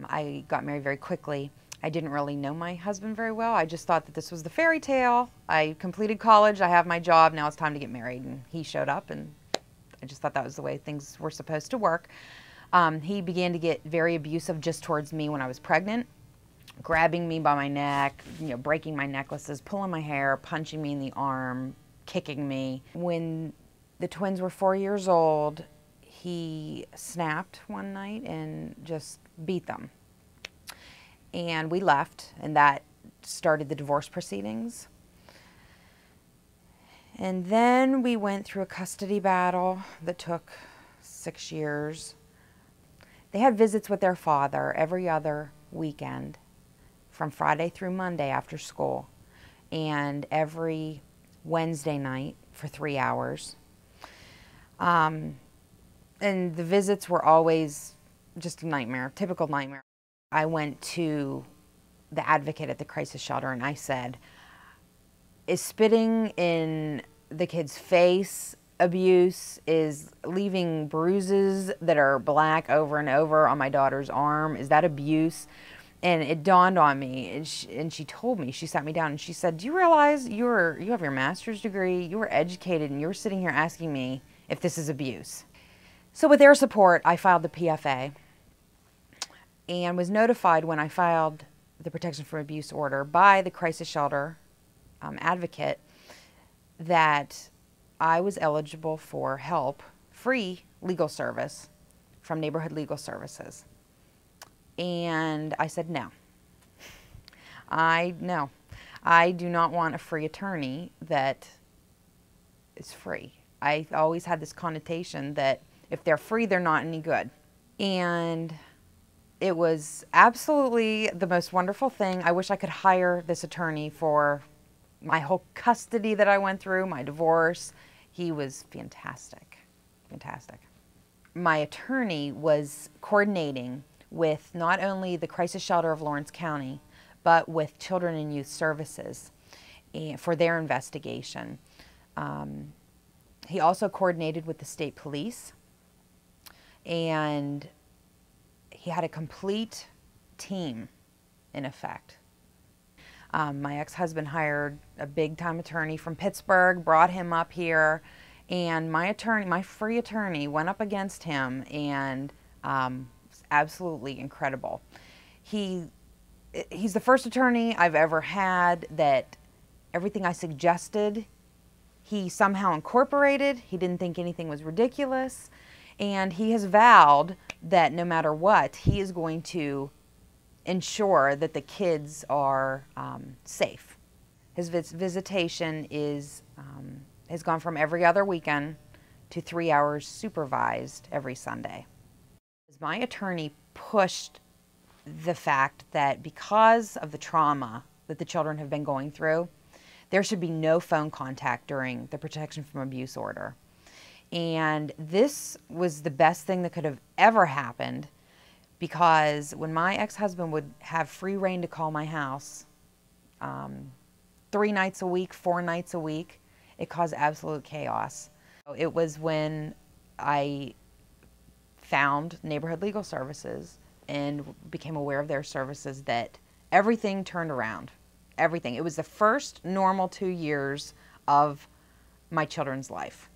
I got married very quickly. I didn't really know my husband very well. I just thought that this was the fairy tale. I completed college, I have my job, now it's time to get married. And he showed up, and I just thought that was the way things were supposed to work. He began to get very abusive just towards me when I was pregnant, grabbing me by my neck, breaking my necklaces, pulling my hair, punching me in the arm, kicking me. When the twins were 4 years old, he snapped one night and just beat them. And we left, and that started the divorce proceedings. And then we went through a custody battle that took 6 years. They had visits with their father every other weekend, from Friday through Monday after school, and every Wednesday night for 3 hours. And the visits were always just a nightmare, typical nightmare. I went to the advocate at the crisis shelter and I said, is spitting in the kid's face abuse? Is leaving bruises that are black over and over on my daughter's arm, is that abuse? And it dawned on me, and she told me, she sat me down and she said, do you realize you have your master's degree, you were educated, and you're sitting here asking me if this is abuse? So with their support, I filed the PFA and was notified when I filed the protection from abuse order by the crisis shelter advocate that I was eligible for help, free legal service from Neighborhood Legal Services. And I said no. No. I do not want a free attorney that is free. I always had this connotation that if they're free, they're not any good. And it was absolutely the most wonderful thing. I wish I could hire this attorney for my whole custody that I went through, my divorce. He was fantastic, fantastic. My attorney was coordinating with not only the crisis shelter of Lawrence County, but with Children and Youth Services for their investigation. He also coordinated with the state police, and he had a complete team in effect. My ex-husband hired a big-time attorney from Pittsburgh, brought him up here, and my free attorney went up against him, and was absolutely incredible. He's the first attorney I've ever had that everything I suggested, he somehow incorporated. He didn't think anything was ridiculous, and he has vowed that no matter what, he is going to ensure that the kids are safe. His visitation has gone from every other weekend to 3 hours supervised every Sunday. My attorney pushed the fact that because of the trauma that the children have been going through, there should be no phone contact during the protection from abuse order. And this was the best thing that could have ever happened, because when my ex-husband would have free reign to call my house 3 nights a week, 4 nights a week, it caused absolute chaos. It was when I found Neighborhood Legal Services and became aware of their services that everything turned around. Everything. It was the first normal 2 years of my children's life.